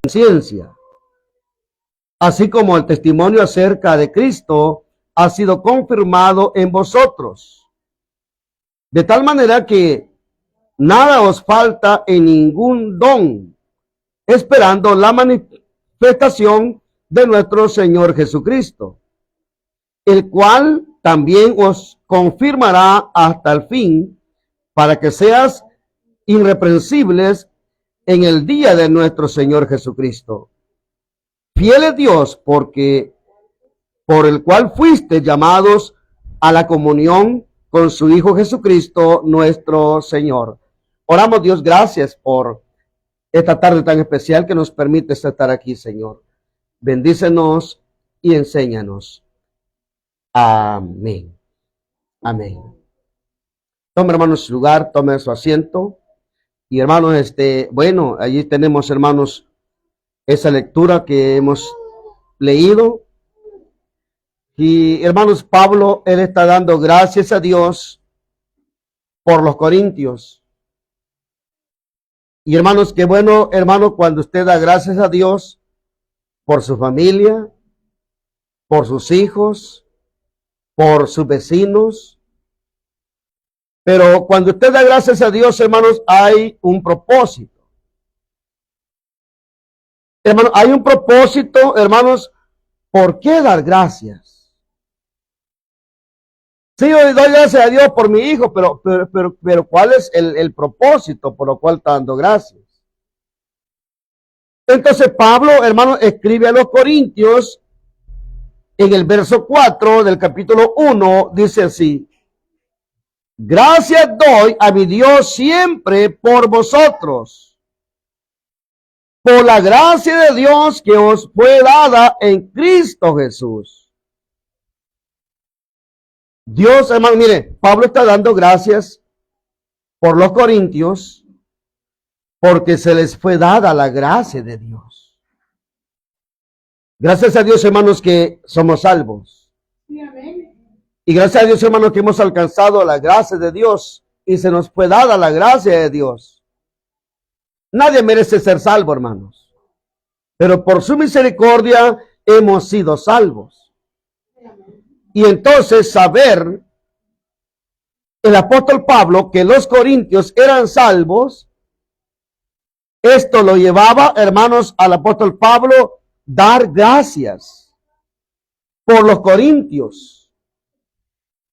en ciencia, así como el testimonio acerca de Cristo ha sido confirmado en vosotros, de tal manera que nada os falta en ningún don, esperando la manifestación de nuestro Señor Jesucristo, el cual también os confirmará hasta el fin, para que seas irreprensibles en el día de nuestro Señor Jesucristo. Fiel es Dios, porque por el cual fuiste llamados a la comunión con su Hijo Jesucristo, nuestro Señor. Oramos, Dios, gracias por esta tarde tan especial que nos permite estar aquí, Señor. Bendícenos y enséñanos. Amén. Amén. Tome, hermanos, su lugar, tome su asiento. Y hermanos, bueno, allí tenemos, hermanos, esa lectura que hemos leído. Y hermanos, Pablo, él está dando gracias a Dios por los corintios. Y hermanos, qué bueno, hermano, cuando usted da gracias a Dios por su familia, por sus hijos, por sus vecinos. Pero cuando usted da gracias a Dios, hermanos, hay un propósito. Hermanos, hay un propósito, hermanos, ¿por qué dar gracias? Sí, yo doy gracias a Dios por mi hijo, pero ¿cuál es el propósito por lo cual está dando gracias? Entonces Pablo, hermano, escribe a los Corintios en el verso 4 del capítulo 1, dice así: gracias doy a mi Dios siempre por vosotros, por la gracia de Dios que os fue dada en Cristo Jesús. Dios, hermano, mire, Pablo está dando gracias por los corintios porque se les fue dada la gracia de Dios. Gracias a Dios, hermanos, que somos salvos. Sí, amén. Y gracias a Dios, hermanos, que hemos alcanzado la gracia de Dios y se nos fue dada la gracia de Dios. Nadie merece ser salvo, hermanos, pero por su misericordia hemos sido salvos. Y entonces saber el apóstol Pablo que los corintios eran salvos, esto lo llevaba, hermanos, al apóstol Pablo dar gracias por los corintios.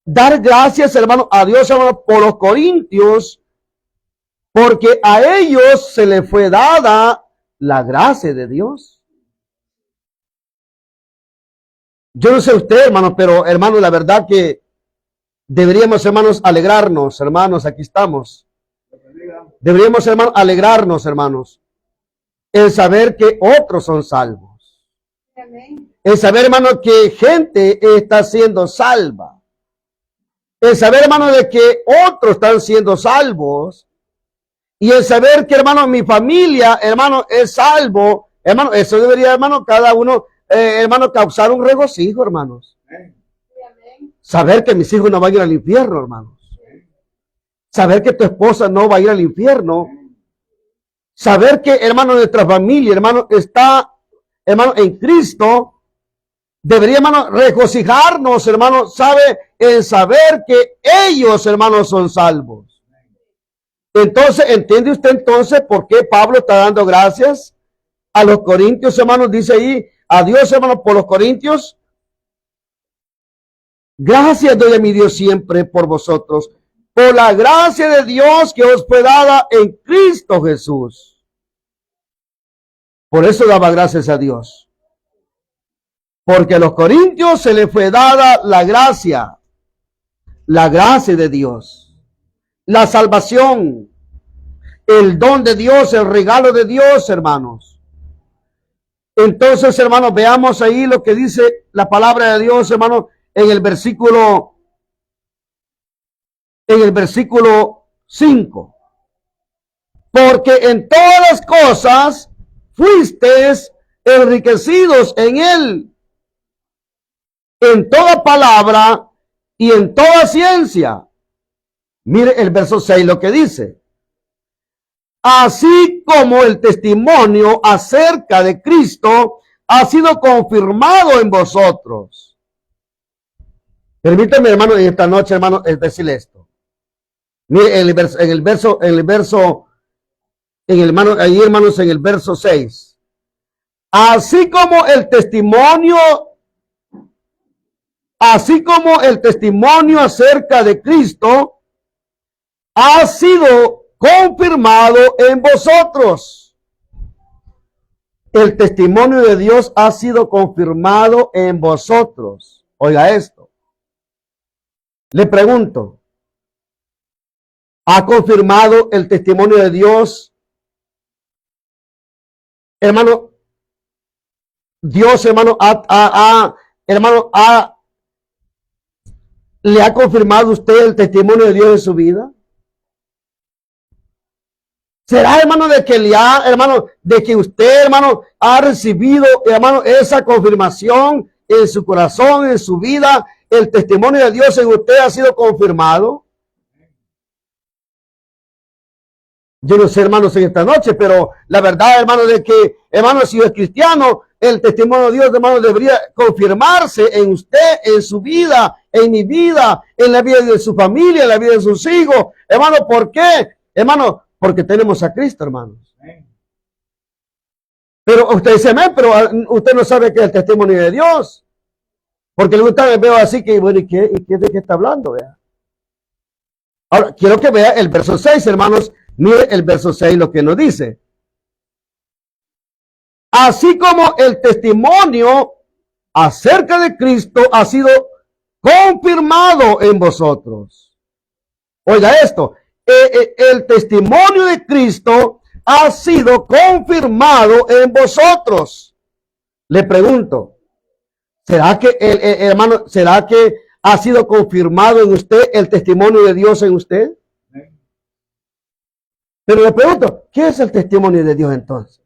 Dar gracias, hermano, a Dios, hermano, por los corintios, porque a ellos se les fue dada la gracia de Dios. Yo no sé usted, hermano, pero hermano, la verdad que deberíamos, hermanos, alegrarnos, hermanos, aquí estamos. Deberíamos, hermanos, alegrarnos, hermanos, en saber que otros son salvos. En saber, hermano, que gente está siendo salva. En saber, hermano, de que otros están siendo salvos. Y en saber que, hermano, mi familia, hermano, es salvo. Hermano, eso debería, hermano, cada uno, hermano, causar un regocijo, hermanos. Saber que mis hijos no van a ir al infierno, hermanos. Saber que tu esposa no va a ir al infierno. Saber que, hermano, nuestra familia, hermano, está, hermano, en Cristo. Debería, hermano, regocijarnos, hermano, en saber que ellos, hermanos, son salvos. Entonces, ¿entiende usted entonces por qué Pablo está dando gracias a los corintios, hermanos? Dice ahí, a Dios, hermano, por los corintios. Gracias doy a mi Dios siempre por vosotros, por la gracia de Dios que os fue dada en Cristo Jesús. Por eso daba gracias a Dios. Porque a los corintios se les fue dada la gracia de Dios, la salvación, el don de Dios, el regalo de Dios, hermanos. Entonces, hermanos, veamos ahí lo que dice la palabra de Dios, hermanos, en el versículo 5. Porque en todas las cosas fuisteis enriquecidos en él, en toda palabra y en toda ciencia. Mire el verso 6 lo que dice. así como el testimonio acerca de Cristo ha sido confirmado en vosotros. Permítame, hermano, en esta noche, hermano, decirle esto. Mire, en el verso, ahí, hermanos, en el verso 6. Así como el testimonio acerca de Cristo ha sido confirmado en vosotros. El testimonio de Dios ha sido confirmado en vosotros. Oiga esto. Le pregunto, ¿ha confirmado el testimonio de Dios? Hermano, Dios, hermano, ¿le ha confirmado usted el testimonio de Dios en su vida? ¿Será, hermano, de que usted, hermano, ha recibido, hermano, esa confirmación en su corazón, en su vida? El testimonio de Dios en usted ha sido confirmado. Yo no sé, hermanos, en esta noche, pero la verdad, hermano, de que, hermano, si es cristiano, el testimonio de Dios, hermano, debería confirmarse en usted, en su vida, en mi vida, en la vida de su familia, en la vida de sus hijos. Hermano, ¿por qué? Hermano, porque tenemos a Cristo, hermanos. Pero usted dice, pero usted no sabe que es el testimonio de Dios. Porque le gusta, veo así que, bueno, ¿y qué de qué está hablando? Vea. Ahora, quiero que vea el verso 6, hermanos. Mire el verso 6 lo que nos dice. Así como el testimonio acerca de Cristo ha sido confirmado en vosotros. Oiga esto, el testimonio de Cristo ha sido confirmado en vosotros. Le pregunto, ¿será que, hermano, será que ha sido confirmado en usted el testimonio de Dios en usted? Pero le pregunto, ¿qué es el testimonio de Dios entonces?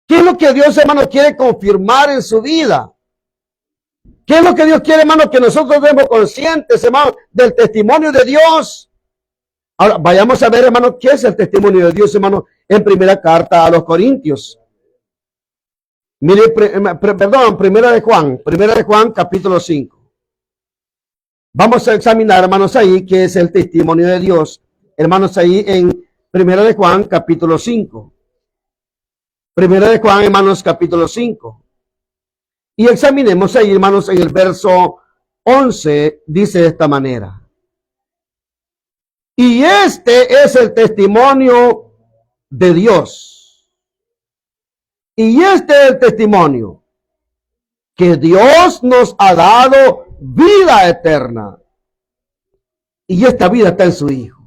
¿Qué es lo que Dios, hermano, quiere confirmar en su vida? ¿Qué es lo que Dios quiere, hermano, que nosotros demos conscientes, hermano, del testimonio de Dios? Ahora, vayamos a ver, hermano, qué es el testimonio de Dios, hermano, en primera carta a los Corintios. Mire, primera de Juan, capítulo 5. Vamos a examinar, hermanos, ahí qué es el testimonio de Dios. Hermanos, ahí en primera de Juan, capítulo 5. Primera de Juan, hermanos, capítulo 5. Y examinemos ahí, hermanos, en el verso 11, dice de esta manera. Y este es el testimonio de Dios. Y este es el testimonio, que Dios nos ha dado vida eterna. Y esta vida está en su Hijo.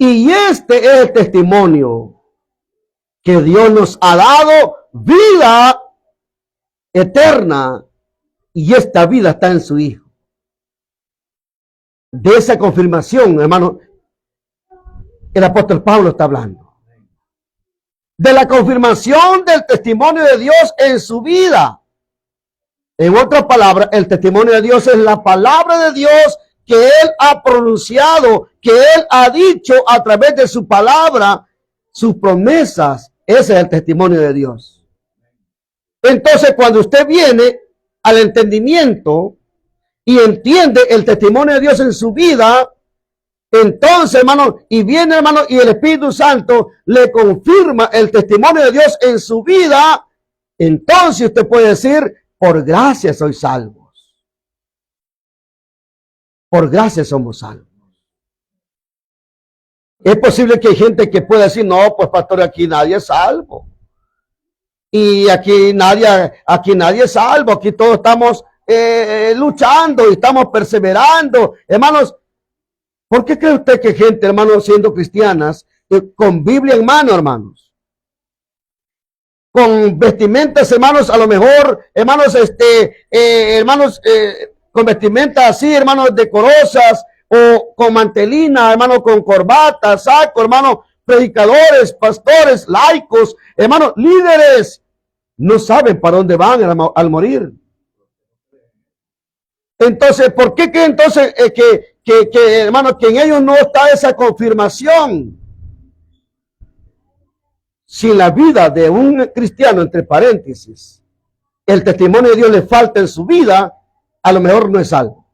Y este es el testimonio, que Dios nos ha dado vida eterna, y esta vida está en su Hijo. De esa confirmación, hermano, el apóstol Pablo está hablando. De la confirmación del testimonio de Dios en su vida. En otras palabras, el testimonio de Dios es la palabra de Dios que Él ha pronunciado, que Él ha dicho a través de su palabra, sus promesas. Ese es el testimonio de Dios. Entonces, cuando usted viene al entendimiento y entiende el testimonio de Dios en su vida, entonces, hermano, y viene, hermano, y el Espíritu Santo le confirma el testimonio de Dios en su vida, entonces usted puede decir, por gracia soy salvos. Por gracia somos salvos. Es posible que hay gente que pueda decir, no, pues pastor, aquí nadie es salvo. Y aquí nadie es salvo, aquí todos estamos luchando y estamos perseverando. Hermanos, ¿por qué cree usted que gente, hermanos, siendo cristianas, con Biblia en mano, hermanos, con vestimentas, hermanos, a lo mejor, hermanos, con vestimentas así, hermanos, decorosas, o con mantelina, hermano, con corbata, saco, hermano, predicadores, pastores, laicos, hermanos, líderes, no saben para dónde van al morir? Entonces, ¿por qué cree entonces hermano, que en ellos no está esa confirmación? Si la vida de un cristiano, entre paréntesis, el testimonio de Dios le falta en su vida, a lo mejor no es salvo.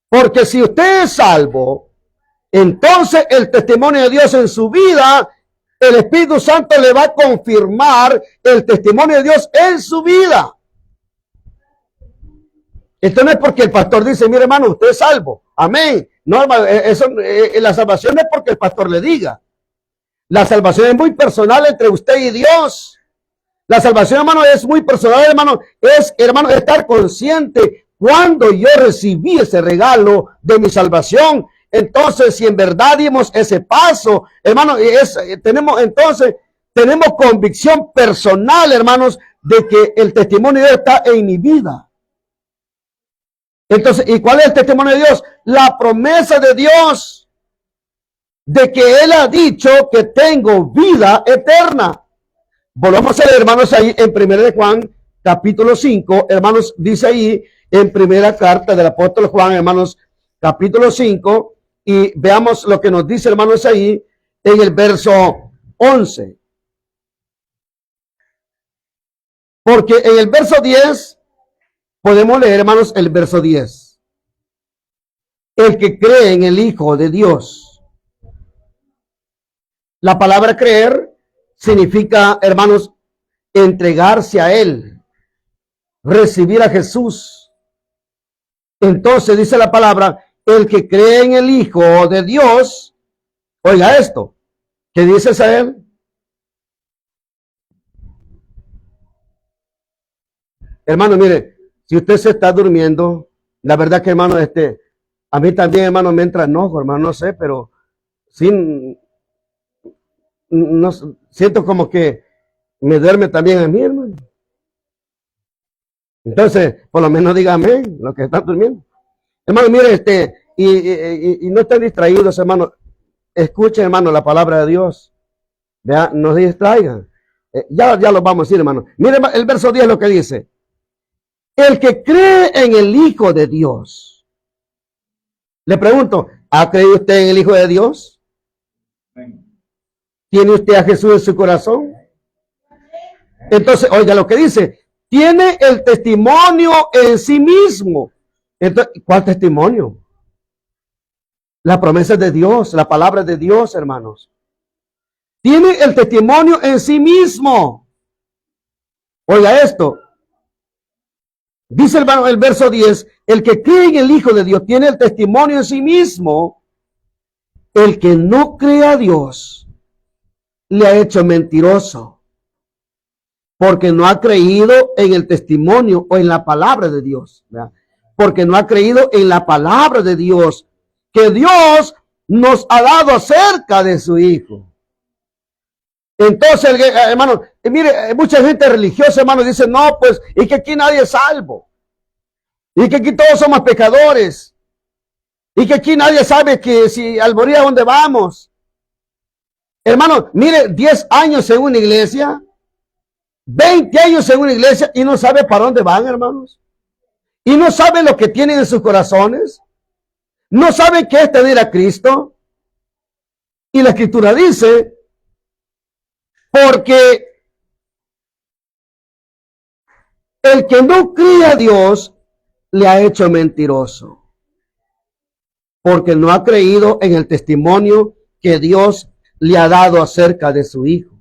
Porque si usted es salvo, entonces el testimonio de Dios en su vida, el Espíritu Santo le va a confirmar el testimonio de Dios en su vida. Esto no es porque el pastor dice, mire hermano, usted es salvo. Amén. No, eso, la salvación no es porque el pastor le diga. La salvación es muy personal entre usted y Dios. La salvación, hermano, es muy personal, hermano. Es, hermano, estar consciente cuando yo recibí ese regalo de mi salvación. Entonces, si en verdad dimos ese paso, hermano, tenemos convicción personal, hermanos, de que el testimonio de Dios está en mi vida. Entonces, ¿y cuál es el testimonio de Dios? La promesa de Dios de que Él ha dicho que tengo vida eterna. Volvamos a leer, hermanos, ahí en 1 de Juan, capítulo 5, hermanos, dice ahí en primera carta del apóstol Juan, hermanos, capítulo 5, y veamos lo que nos dice, hermanos, ahí en el verso 11. Porque en el verso 10, podemos leer, hermanos, el verso 10. El que cree en el Hijo de Dios. La palabra creer significa, hermanos, entregarse a Él, recibir a Jesús. Entonces dice la palabra, el que cree en el Hijo de Dios, oiga esto, ¿qué dices a Él? Hermano, mire, si usted se está durmiendo, la verdad que, hermano, a mí también, hermano, me entra enojo, hermano, no sé, pero sin, no, siento como que me duerme también a mí, hermano. Entonces, por lo menos dígame lo que están durmiendo. Hermano, mire, y no estén distraídos, hermano. Escuchen, hermano, la palabra de Dios. Vea, no se distraigan. Ya lo vamos a decir, hermano. Mire el verso 10 lo que dice. El que cree en el Hijo de Dios. Le pregunto, ¿ha creído usted en el Hijo de Dios? ¿Tiene usted a Jesús en su corazón? Entonces, oiga lo que dice. Tiene el testimonio en sí mismo. Entonces, ¿cuál testimonio? La promesa de Dios, la palabra de Dios, hermanos. Tiene el testimonio en sí mismo. Oiga esto. Dice el verso 10, el que cree en el Hijo de Dios tiene el testimonio en sí mismo. El que no cree a Dios le ha hecho mentiroso, porque no ha creído en el testimonio o en la palabra de Dios. ¿Verdad? Porque no ha creído en la palabra de Dios que Dios nos ha dado acerca de su Hijo. Entonces, hermano, mire, mucha gente religiosa, hermano, dice, no, pues, y que aquí nadie es salvo. Y que aquí todos somos pecadores. Y que aquí nadie sabe que si al morir a dónde vamos. Hermano, mire, 10 años en una iglesia, 20 años en una iglesia y no sabe para dónde van, hermanos. Y no sabe lo que tienen en sus corazones. No sabe qué es tener a Cristo. Y la Escritura dice, porque el que no cree a Dios le ha hecho mentiroso, porque no ha creído en el testimonio que Dios le ha dado acerca de su Hijo.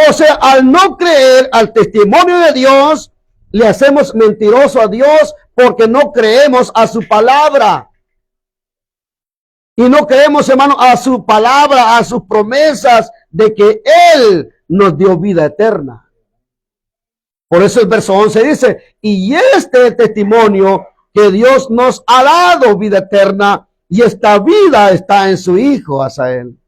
O sea, al no creer al testimonio de Dios, le hacemos mentiroso a Dios porque no creemos a su palabra. Y no creemos, hermano, a su palabra, a sus promesas de que Él nos dio vida eterna. Por eso el verso 11 dice, y este testimonio que Dios nos ha dado vida eterna, y esta vida está en su Hijo, Asael.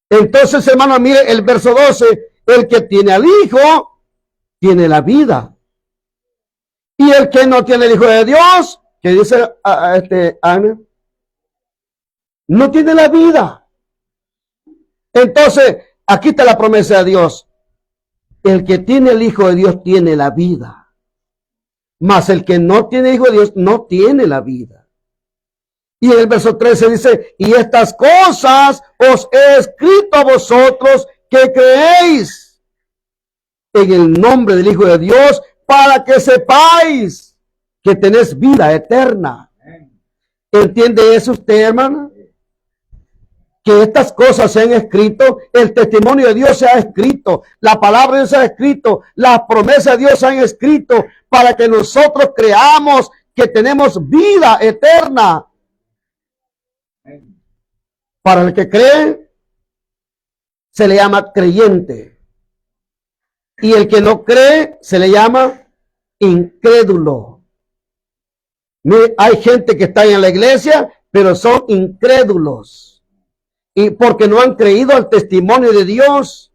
Entonces, hermano, mire el verso 12, el que tiene al Hijo, tiene la vida. Y el que no tiene el Hijo de Dios, que dice Ana, no tiene la vida. Entonces, aquí está la promesa de Dios. El que tiene el Hijo de Dios tiene la vida. Mas el que no tiene Hijo de Dios no tiene la vida. Y en el verso 13 dice, y estas cosas os he escrito a vosotros que creéis en el nombre del Hijo de Dios, para que sepáis que tenéis vida eterna. ¿Entiende eso usted, hermana? Que estas cosas se han escrito, el testimonio de Dios se ha escrito, la palabra de Dios se ha escrito, las promesas de Dios se han escrito, para que nosotros creamos que tenemos vida eterna. Para el que cree, se le llama creyente. Y el que no cree, se le llama incrédulo. Mire, hay gente que está en la iglesia, pero son incrédulos. Y porque no han creído al testimonio de Dios.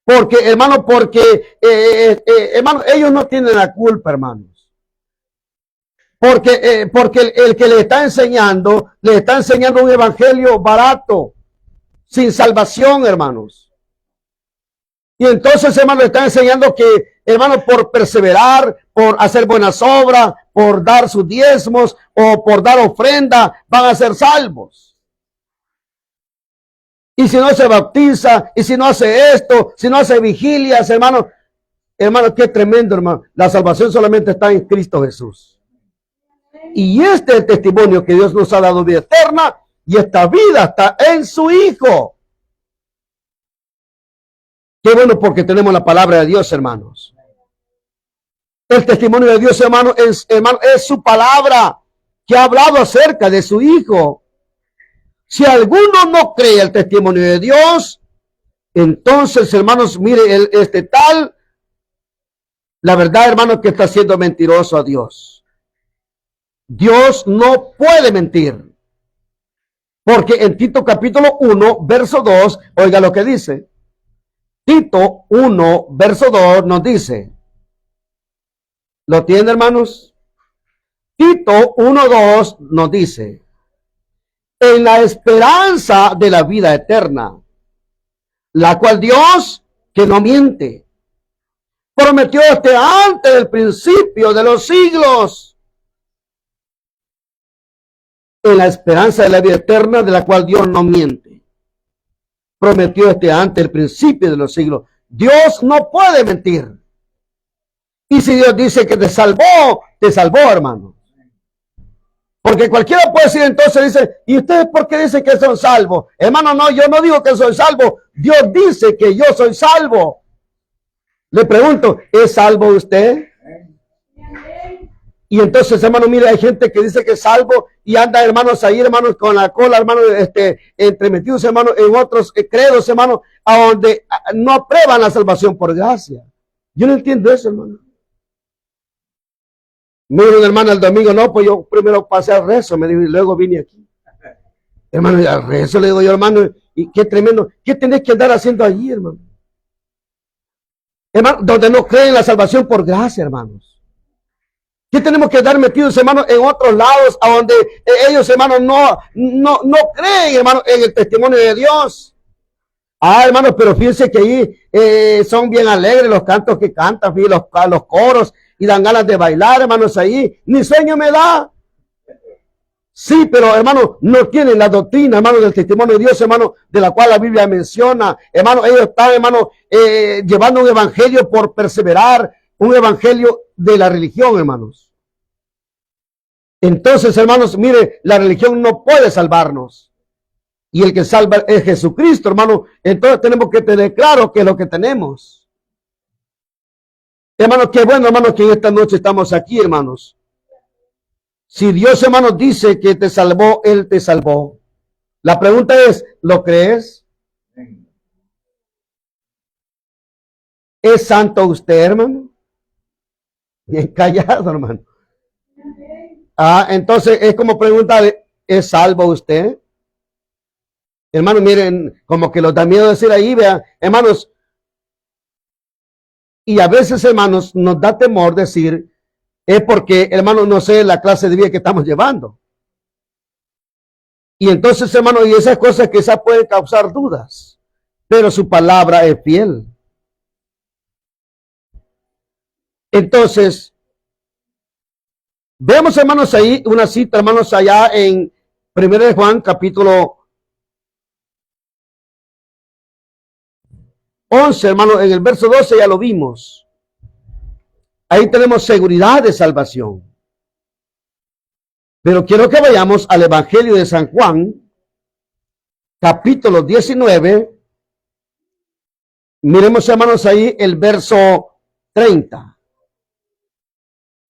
Porque, hermano, hermano, ellos no tienen la culpa, hermanos. Porque el que le está enseñando un evangelio barato, sin salvación, hermanos. Y entonces, hermano, le está enseñando que, hermano, por perseverar, por hacer buenas obras, por dar sus diezmos o por dar ofrenda, van a ser salvos. Y si no se bautiza, y si no hace esto, si no hace vigilias, hermano, qué tremendo, hermano. La salvación solamente está en Cristo Jesús. Y este es el testimonio que Dios nos ha dado, vida eterna, y esta vida está en su Hijo. Qué bueno, porque tenemos la palabra de Dios, hermanos. El testimonio de Dios, hermano, es su palabra que ha hablado acerca de su Hijo. Si alguno no cree el testimonio de Dios, entonces, hermanos, mire, la verdad, hermanos, que está siendo mentiroso a Dios. Dios no puede mentir. Porque en Tito capítulo 1, verso 2, oiga lo que dice. Tito 1, verso 2 nos dice. ¿Lo tiene, hermanos? Tito 1, 2 nos dice. En la esperanza de la vida eterna, la cual Dios, que no miente, prometió desde antes del principio de los siglos. En la esperanza de la vida eterna, de la cual Dios no miente, prometió desde antes del principio de los siglos. Dios no puede mentir. Y si Dios dice que te salvó, hermano. Porque cualquiera puede decir, entonces dice, ¿y ustedes por qué dicen que son salvos? Hermano, no, yo no digo que soy salvo. Dios dice que yo soy salvo. Le pregunto, ¿es salvo usted? Y entonces, hermano, mire, hay gente que dice que es salvo y anda, hermanos, ahí, hermanos, con la cola, hermanos, entremetidos, hermanos, en otros credos, hermanos, a donde no aprueban la salvación por gracia. Yo no entiendo eso, hermano. Mire, hermano, el domingo, no, pues yo primero pasé al rezo, me dijo, y luego vine aquí. Hermano, y al rezo le digo yo, hermano, y qué tremendo, ¿qué tenés que andar haciendo allí, hermano? Hermano, donde no creen la salvación por gracia, hermanos. ¿Qué tenemos que dar metidos, hermanos, en otros lados, a donde ellos, hermanos, no creen, hermanos, en el testimonio de Dios? Ah, hermanos, pero fíjense que ahí son bien alegres los cantos que cantan, fíjense, los coros, y dan ganas de bailar, hermanos, ahí. Ni sueño me da. Sí, pero, hermanos, no tienen la doctrina, hermanos, del testimonio de Dios, hermanos, de la cual la Biblia menciona. Hermanos, ellos están, hermanos, llevando un evangelio por perseverar, un evangelio de la religión, hermanos. Entonces, hermanos, mire, la religión no puede salvarnos. Y el que salva es Jesucristo, hermano. Entonces tenemos que tener claro qué es lo que tenemos. Hermanos, qué bueno, hermanos, que en esta noche estamos aquí, hermanos. Si Dios, hermanos, dice que te salvó, Él te salvó. La pregunta es, ¿lo crees? ¿Es santo usted, hermano? Bien callado, hermano. Ah, entonces es como preguntarle, ¿es salvo usted? Hermano, miren, como que los da miedo decir ahí, vean, hermanos. Y a veces, hermanos, nos da temor decir, es porque, hermanos, no sé la clase de vida que estamos llevando. Y entonces, hermanos, y esas cosas quizás pueden causar dudas, pero su palabra es fiel. Entonces, veamos, hermanos, ahí una cita, hermanos, allá en 1 de Juan, capítulo 11, hermanos, en el verso 12 ya lo vimos. Ahí tenemos seguridad de salvación. Pero quiero que vayamos al Evangelio de San Juan, capítulo 19. Miremos, hermanos, ahí el verso 30.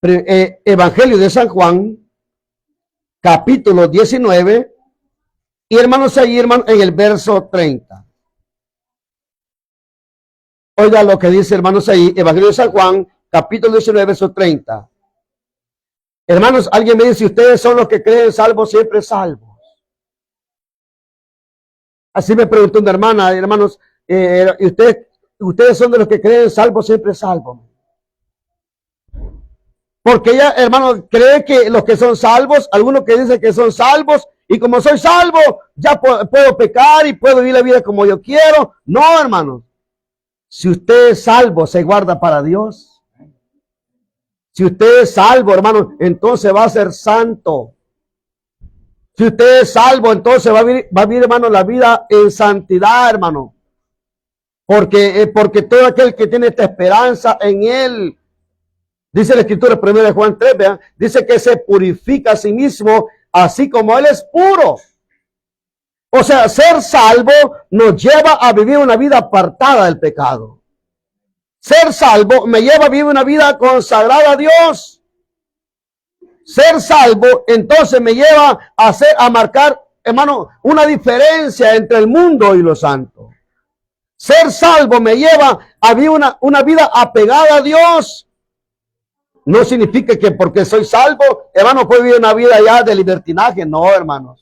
Evangelio de San Juan, capítulo 19. Y hermanos, ahí, hermanos, en el verso 30. Oiga lo que dice, hermanos, ahí, Evangelio de San Juan, capítulo 19, verso 30. Hermanos, alguien me dice, ustedes son los que creen salvos, siempre salvos. Así me preguntó una hermana, hermanos, y ustedes son de los que creen salvos, siempre salvos. Porque ella, hermano, cree que los que son salvos, algunos que dicen que son salvos, y como soy salvo, ya puedo pecar y puedo vivir la vida como yo quiero. No, hermanos. Si usted es salvo, se guarda para Dios. Si usted es salvo, hermano, entonces va a ser santo. Si usted es salvo, entonces va a vivir, hermano, la vida en santidad, hermano. Porque todo aquel que tiene esta esperanza en Él, dice la Escritura, 1 de Juan 3, ¿vean? Dice que se purifica a sí mismo, así como Él es puro. O sea, ser salvo nos lleva a vivir una vida apartada del pecado. Ser salvo me lleva a vivir una vida consagrada a Dios. Ser salvo entonces me lleva a marcar, hermano, una diferencia entre el mundo y los santos. Ser salvo me lleva a vivir una vida apegada a Dios. No significa que porque soy salvo, hermano, puedo vivir una vida ya de libertinaje. No, hermanos.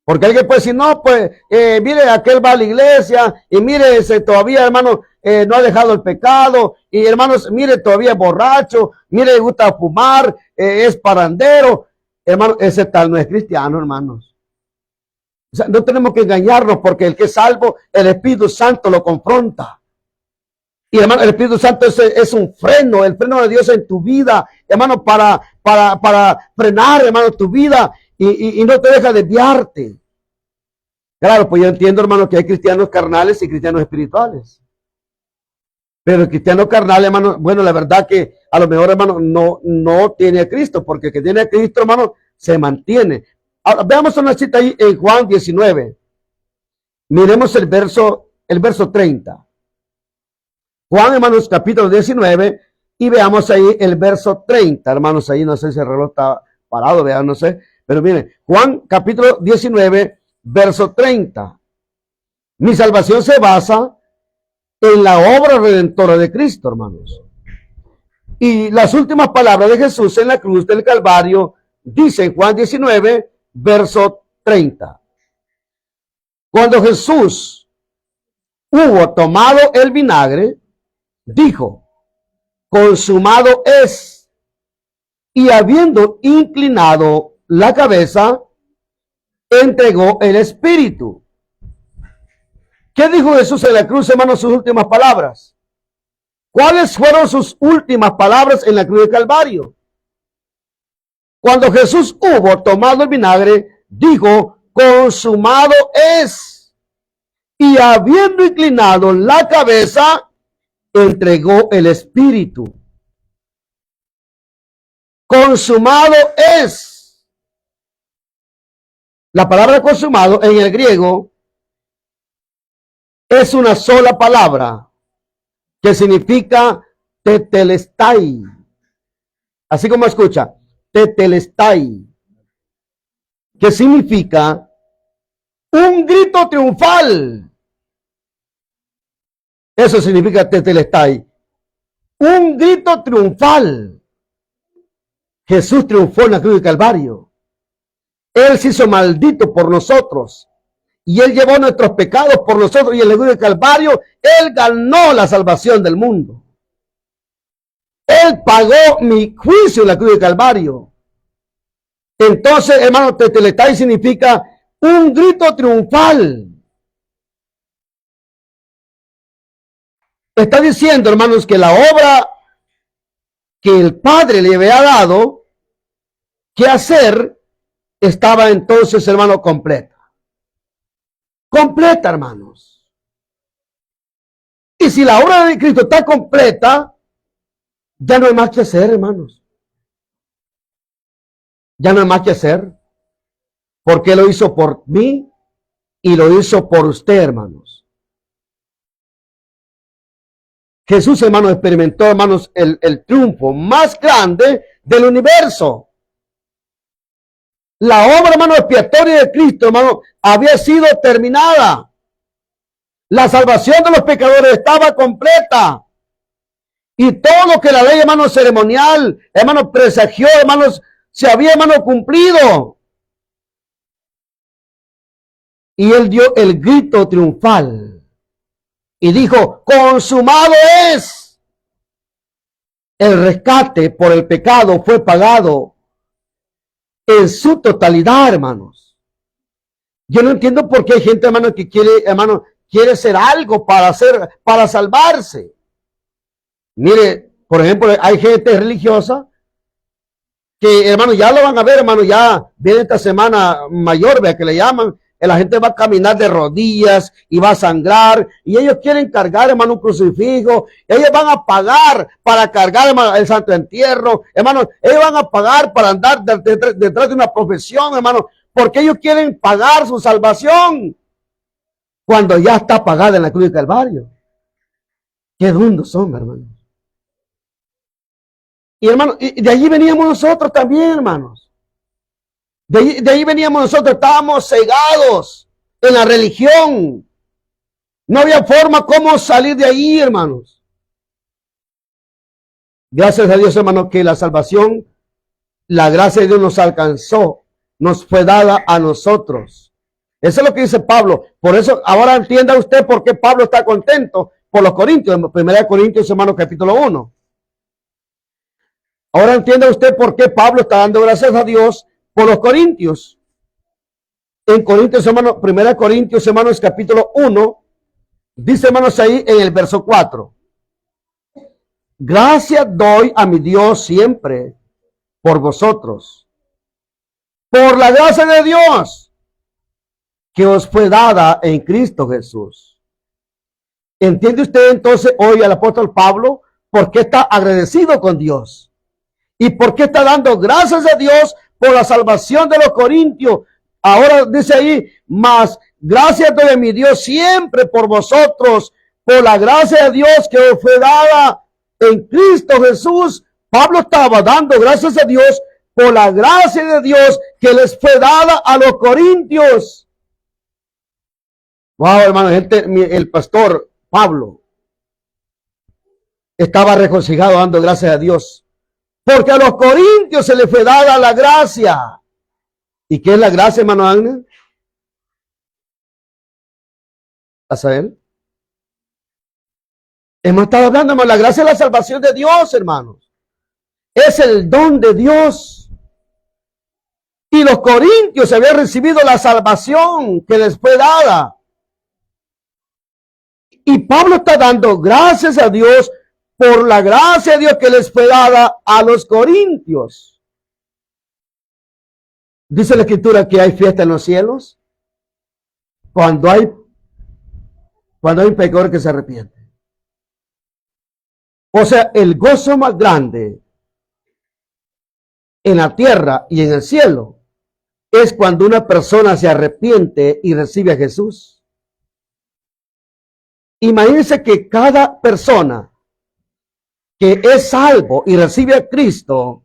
Porque alguien puede decir, no, pues, mire, aquel va a la iglesia y mire, todavía, hermano, no ha dejado el pecado. Y hermanos, mire, todavía es borracho, mire, le gusta fumar, es parrandero. Hermano, ese tal no es cristiano, hermanos. O sea, no tenemos que engañarnos porque el que es salvo, el Espíritu Santo lo confronta. Y hermano, el Espíritu Santo es un freno, el freno de Dios en tu vida, hermano, para frenar, hermano, tu vida. Y no te deja desviarte. Claro, pues yo entiendo, hermano, que hay cristianos carnales y cristianos espirituales. Pero el cristiano carnal, hermano, bueno, la verdad que a lo mejor, hermano, no tiene a Cristo, porque el que tiene a Cristo, hermano, se mantiene. Ahora, veamos una cita ahí en Juan 19. Miremos el verso 30. Juan, hermanos, capítulo 19, y veamos ahí el verso 30, hermanos, ahí no sé si el reloj está parado, vean, no sé. Pero miren, Juan capítulo 19, verso 30. Mi salvación se basa en la obra redentora de Cristo, hermanos. Y las últimas palabras de Jesús en la cruz del Calvario dicen Juan 19, verso 30. Cuando Jesús hubo tomado el vinagre, dijo, consumado es. Y habiendo inclinado la cabeza, entregó el espíritu. ¿Qué dijo Jesús en la cruz, hermanos, sus últimas palabras? ¿Cuáles fueron sus últimas palabras en la cruz del Calvario? Cuando Jesús hubo tomado el vinagre, dijo, consumado es. Y habiendo inclinado la cabeza, entregó el espíritu. Consumado es. La palabra consumado en el griego es una sola palabra que significa tetelestai. Así como escucha, tetelestai, que significa un grito triunfal. Eso significa tetelestai. Un grito triunfal. Jesús triunfó en la cruz del Calvario. Él se hizo maldito por nosotros. Y Él llevó nuestros pecados por nosotros. Y en la cruz del Calvario, Él ganó la salvación del mundo. Él pagó mi juicio en la cruz del Calvario. Entonces, hermano, tetelestai significa un grito triunfal. Está diciendo, hermanos, que la obra que el Padre le había dado que hacer, estaba entonces, hermano, completa. Completa, hermanos. Y si la obra de Cristo está completa, ya no hay más que hacer, hermanos. Ya no hay más que hacer. Porque lo hizo por mí y lo hizo por usted, hermanos. Jesús, hermanos, experimentó, hermanos, el triunfo más grande del universo. La obra, hermano, expiatoria de Cristo, hermano, había sido terminada. La salvación de los pecadores estaba completa. Y todo lo que la ley, hermano, ceremonial, hermano, presagió, hermanos, se había, hermano, cumplido. Y él dio el grito triunfal y dijo, consumado es. El rescate por el pecado fue pagado en su totalidad, hermanos. Yo no entiendo por qué hay gente, hermano, que quiere hacer algo para salvarse. Mire, por ejemplo, hay gente religiosa que, hermano, ya lo van a ver, hermano, ya viene esta semana mayor, vea que le llaman. La gente va a caminar de rodillas y va a sangrar, y ellos quieren cargar, hermano, un crucifijo. Ellos van a pagar para cargar, hermano, el santo entierro, hermano. Ellos van a pagar para andar detrás de una profesión, hermano, porque ellos quieren pagar su salvación cuando ya está pagada en la cruz del Calvario. Qué dundos son, hermano. Y, hermano, y de allí veníamos nosotros también, hermanos. De ahí veníamos nosotros, estábamos cegados en la religión. No había forma cómo salir de ahí, hermanos. Gracias a Dios, hermanos, que la salvación, la gracia de Dios nos alcanzó, nos fue dada a nosotros. Eso es lo que dice Pablo. Por eso, ahora entienda usted por qué Pablo está contento por los Corintios. 1 Corintios, hermanos, capítulo 1. Ahora entienda usted por qué Pablo está dando gracias a Dios por los Corintios. En Corintios, hermanos, 1 Corintios, hermanos, capítulo 1, dice, hermanos, ahí en el verso 4. Gracias doy a mi Dios siempre por vosotros, por la gracia de Dios que os fue dada en Cristo Jesús. ¿Entiende usted entonces hoy al apóstol Pablo por qué está agradecido con Dios? ¿Y por qué está dando gracias a Dios por la salvación de los corintios? Ahora dice ahí, más gracias doy a mi Dios siempre por vosotros, por la gracia de Dios que os fue dada en Cristo Jesús. Pablo estaba dando gracias a Dios por la gracia de Dios que les fue dada a los corintios. Wow, hermano, el pastor Pablo estaba regocijado dando gracias a Dios. Porque a los corintios se les fue dada la gracia. ¿Y qué es la gracia, hermano Ángel? ¿A él? Hemos estado hablando, hermano, la gracia es la salvación de Dios, hermanos. Es el don de Dios. Y los corintios habían recibido la salvación que les fue dada. Y Pablo está dando gracias a Dios por la gracia de Dios que les fue dada a los corintios. Dice la Escritura que hay fiesta en los cielos cuando hay un pecador que se arrepiente. O sea, el gozo más grande en la tierra y en el cielo es cuando una persona se arrepiente y recibe a Jesús. Imagínense que cada persona que es salvo y recibe a Cristo,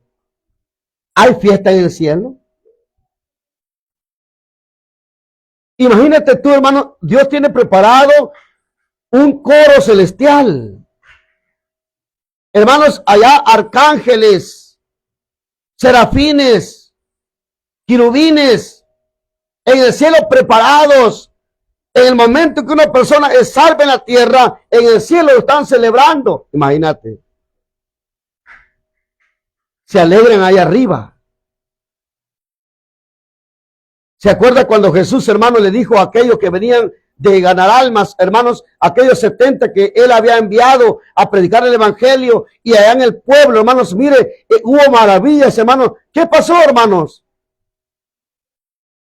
¿hay fiesta en el cielo? Imagínate tú, hermano, Dios tiene preparado un coro celestial. Hermanos, allá arcángeles, serafines, querubines, en el cielo preparados. En el momento que una persona es salva en la tierra, en el cielo lo están celebrando. Imagínate. Se alegran ahí arriba. ¿Se acuerda cuando Jesús, hermano, le dijo a aquellos que venían de ganar almas, hermanos, aquellos 70 que él había enviado a predicar el evangelio, y allá en el pueblo, hermanos, mire, hubo maravillas, hermanos. ¿Qué pasó, hermanos?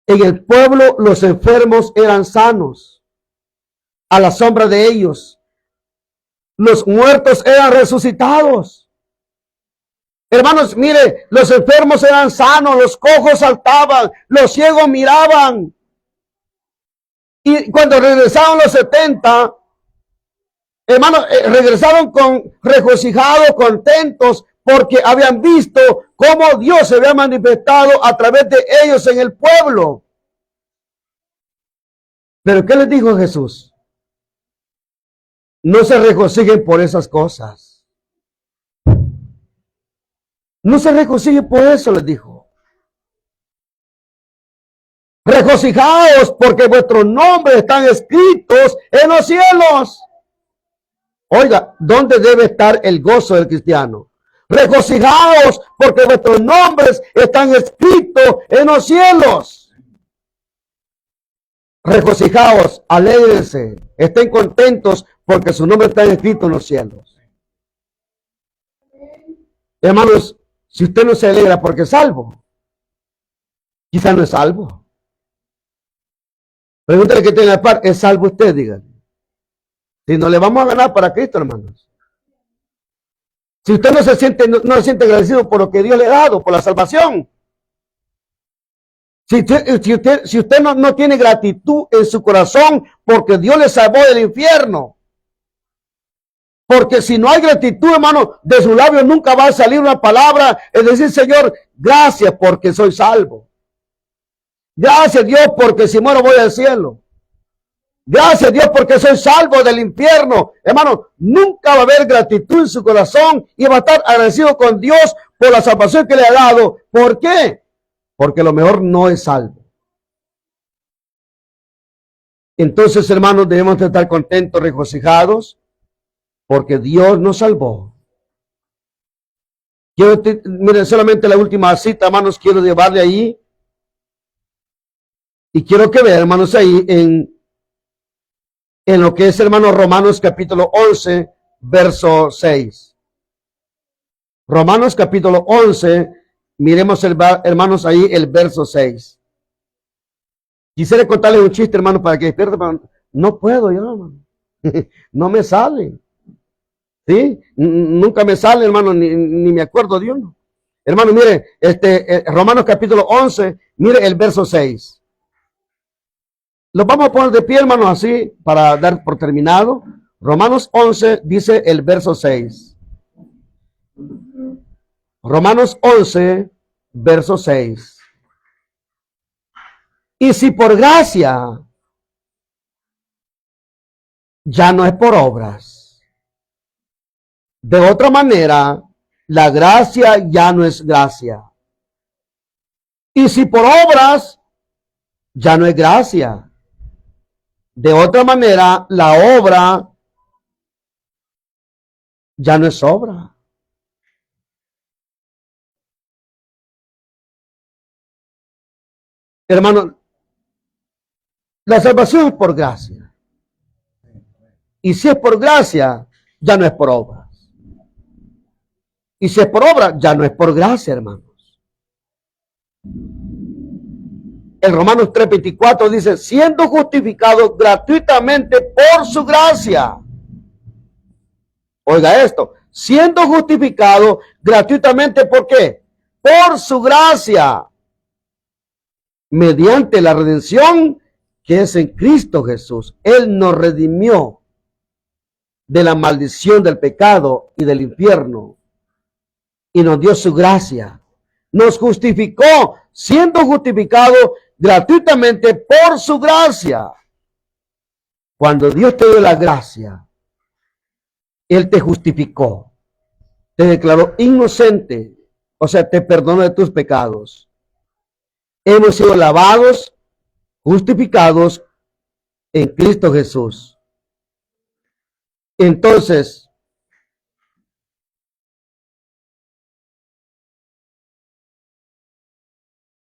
En el pueblo los enfermos eran sanos, a la sombra de ellos. Los muertos eran resucitados. Hermanos, mire, los enfermos eran sanos, los cojos saltaban, los ciegos miraban. Y cuando regresaron los 70, hermanos, regresaron con regocijados, contentos, porque habían visto cómo Dios se había manifestado a través de ellos en el pueblo. Pero ¿qué les dijo Jesús? No se regocijen por esas cosas. No se regocijen por eso, les dijo. Regocijaos porque vuestros nombres están escritos en los cielos. Oiga, ¿dónde debe estar el gozo del cristiano? Regocijaos porque vuestros nombres están escritos en los cielos. Regocijaos, alégrense, estén contentos porque su nombre está escrito en los cielos. Hermanos, si usted no se alegra porque es salvo, quizá no es salvo. Pregúntale que tiene la par, ¿es salvo usted? Dígale. Si no le vamos a ganar para Cristo, hermanos. Si usted no se siente agradecido por lo que Dios le ha dado, por la salvación. Si usted no tiene gratitud en su corazón porque Dios le salvó del infierno. Porque si no hay gratitud, hermano, de sus labios nunca va a salir una palabra, es decir, Señor, gracias porque soy salvo. Gracias Dios porque si muero voy al cielo. Gracias Dios porque soy salvo del infierno. Hermano, nunca va a haber gratitud en su corazón y va a estar agradecido con Dios por la salvación que le ha dado. ¿Por qué? Porque lo mejor no es salvo. Entonces, hermanos, debemos de estar contentos, regocijados, porque Dios nos salvó. Miren, solamente la última cita, hermanos, quiero llevarle ahí. Y quiero que vean, hermanos, ahí en lo que es, hermanos, Romanos capítulo 11, verso 6. Romanos capítulo 11, miremos, hermanos, ahí el verso 6. Quisiera contarles un chiste, hermano, para que despierten, pero no puedo yo, hermano. No me sale. ¿Sí? Nunca me sale, hermano, ni me acuerdo de uno. Hermano, mire, Romanos capítulo 11, mire el verso 6. Los vamos a poner de pie, hermanos, así, para dar por terminado. Romanos 11 dice el verso 6. Romanos 11, verso 6. Y si por gracia, ya no es por obras. De otra manera, la gracia ya no es gracia. Y si por obras, ya no es gracia. De otra manera, la obra ya no es obra. Hermano, la salvación es por gracia. Y si es por gracia, ya no es por obras. Y si es por obra, ya no es por gracia, hermanos. En Romanos 3:24 dice, siendo justificados gratuitamente por su gracia. Oiga esto, siendo justificado gratuitamente, ¿por qué? Por su gracia, mediante la redención que es en Cristo Jesús. Él nos redimió de la maldición del pecado y del infierno y nos dio su gracia. Nos justificó, siendo justificado gratuitamente por su gracia. Cuando Dios te dio la gracia, Él te justificó, te declaró inocente, o sea, te perdonó de tus pecados. Hemos sido lavados, justificados en Cristo Jesús. Entonces,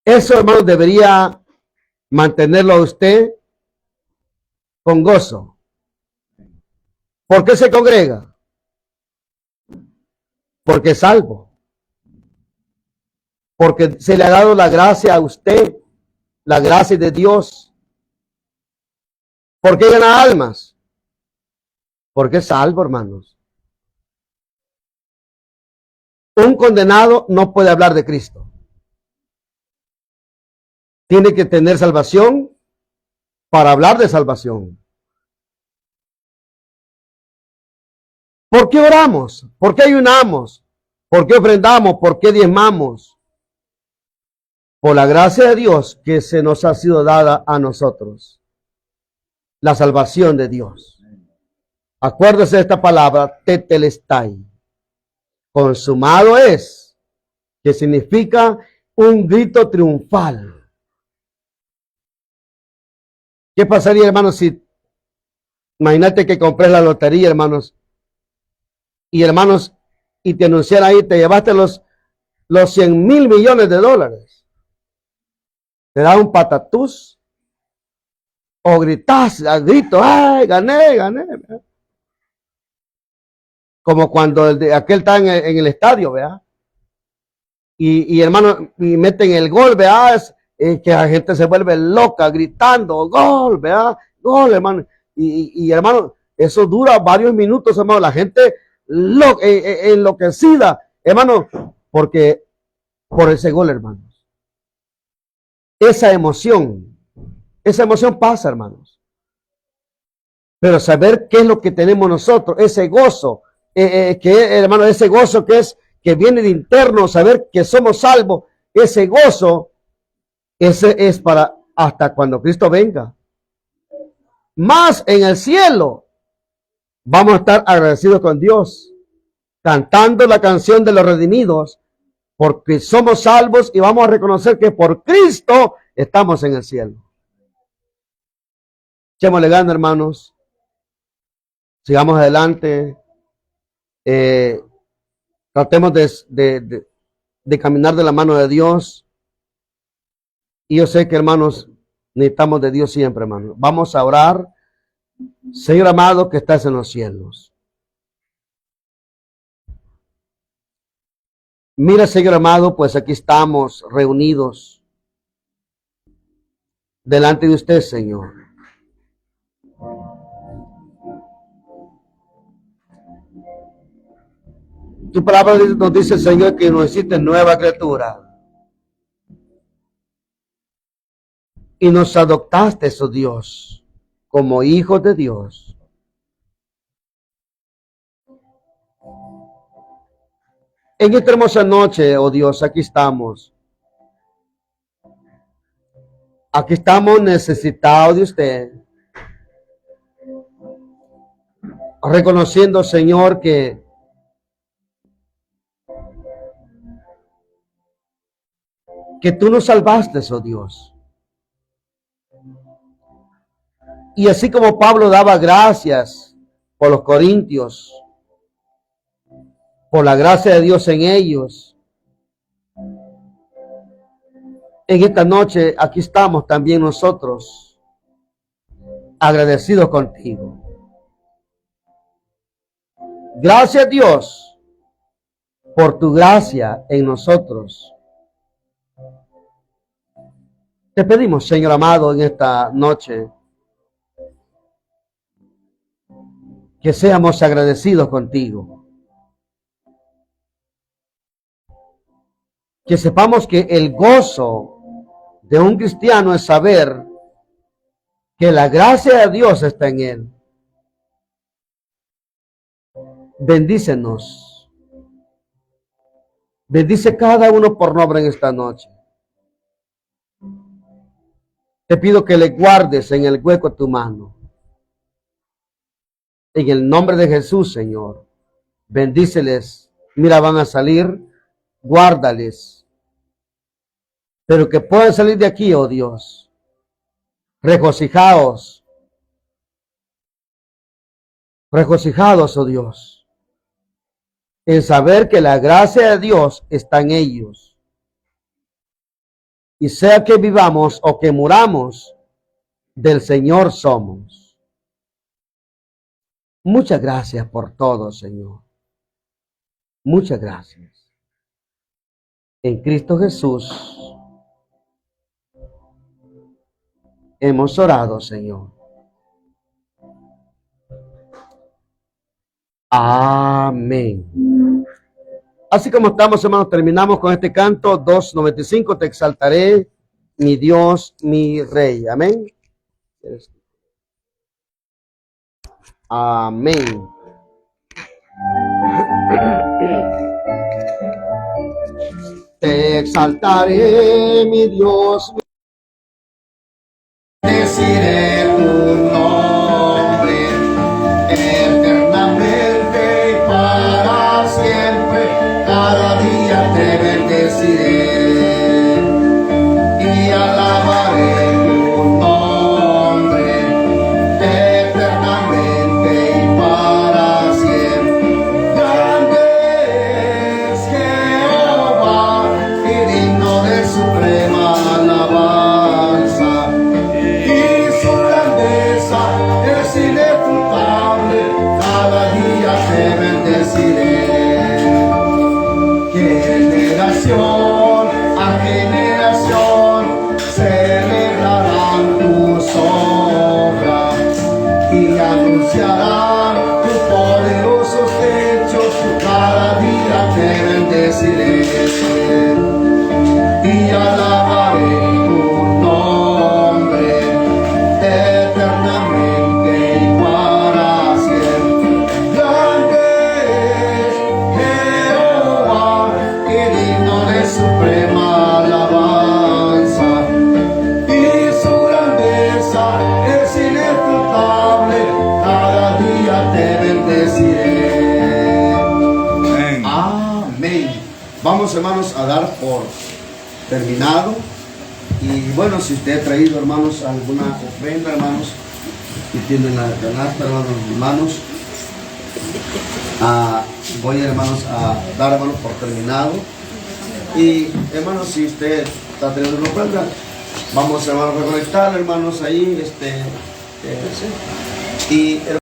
eso, hermanos, debería mantenerlo a usted con gozo. ¿Por qué se congrega? Porque es salvo. Porque se le ha dado la gracia a usted, la gracia de Dios. ¿Por qué gana almas? Porque es salvo, hermanos. Un condenado no puede hablar de Cristo. Tiene que tener salvación para hablar de salvación. ¿Por qué oramos? ¿Por qué ayunamos? ¿Por qué ofrendamos? ¿Por qué diezmamos? Por la gracia de Dios que se nos ha sido dada a nosotros. La salvación de Dios. Acuérdese de esta palabra, tetelestai. Consumado es, que significa un grito triunfal. ¿Qué pasaría, hermanos, si imagínate que compré la lotería, hermanos, y te anunciaran ahí, te llevaste los 100,000 millones de dólares? ¿Te da un patatús? ¿O gritás al grito, ay, gané, gané? Como cuando aquel está en el estadio, ¿verdad? Y hermano, y meten el gol, ¿verdad? Es que la gente se vuelve loca gritando, gol, ¿verdad? Gol, hermano. Y hermano, eso dura varios minutos, hermano. La gente enloquecida, hermano, porque por ese gol, hermanos. Esa emoción pasa, hermanos. Pero saber qué es lo que tenemos nosotros, ese gozo, hermano, ese gozo que viene de interno, saber que somos salvos, ese gozo, ese es para hasta cuando Cristo venga. Más en el cielo, vamos a estar agradecidos con Dios, cantando la canción de los redimidos, porque somos salvos y vamos a reconocer que por Cristo estamos en el cielo. Echémosle ganas, hermanos. Sigamos adelante. Tratemos de caminar de la mano de Dios. Y yo sé que, hermanos, necesitamos de Dios siempre, hermanos. Vamos a orar. Señor amado que estás en los cielos. Mira, Señor amado, pues aquí estamos reunidos delante de usted, Señor. Tu palabra nos dice, Señor, que nos hiciste nueva criatura. Y nos adoptaste, oh Dios, como hijos de Dios. En esta hermosa noche, oh Dios, aquí estamos. Aquí estamos necesitados de usted. Reconociendo, Señor, que tú nos salvaste, oh Dios. Y así como Pablo daba gracias por los corintios, por la gracia de Dios en ellos, en esta noche aquí estamos también nosotros, agradecidos contigo. Gracias, Dios, por tu gracia en nosotros. Te pedimos, Señor amado, en esta noche, que seamos agradecidos contigo. Que sepamos que el gozo de un cristiano es saber que la gracia de Dios está en él. Bendícenos. Bendice cada uno por nombre en esta noche. Te pido que le guardes en el hueco de tu mano. En el nombre de Jesús, Señor. Bendíceles. Mira, van a salir. Guárdales. Pero que puedan salir de aquí, oh Dios. Regocijaos. Regocijados, oh Dios. En saber que la gracia de Dios está en ellos. Y sea que vivamos o que muramos, del Señor somos. Muchas gracias por todo, Señor. Muchas gracias. En Cristo Jesús hemos orado, Señor. Amén. Así como estamos, hermanos, terminamos con este canto 295. Te exaltaré, mi Dios, mi Rey. Amén. Amén. Te exaltaré, mi Dios, deciré tu nombre eternamente y para siempre. Cada día te bendeciré y alabaré tu nombre eternamente y para siempre. Grande es Jehová y digno de suprema alabanza, y su grandeza es inefutable. Cada día te bendeciré. Generación a generación celebrarán tus obras y anunciarán tus poderosos hechos. Cada día te bendeciré y alabaré tu nombre eternamente y para siempre. Grande es Jehová y digno de suprema alabanza, y su grandeza es inefutable. Cada día te bendeciré. Amén. Vamos, hermanos, a dar por terminado. Y bueno, si usted ha traído, hermanos, alguna ofrenda, hermanos, y tienen la canasta, hermanos, voy, hermanos, a dar, hermanos, por terminado. Y hermanos, si usted está teniendo una ofrenda, vamos, hermanos, a recolectar, hermanos, ahí, y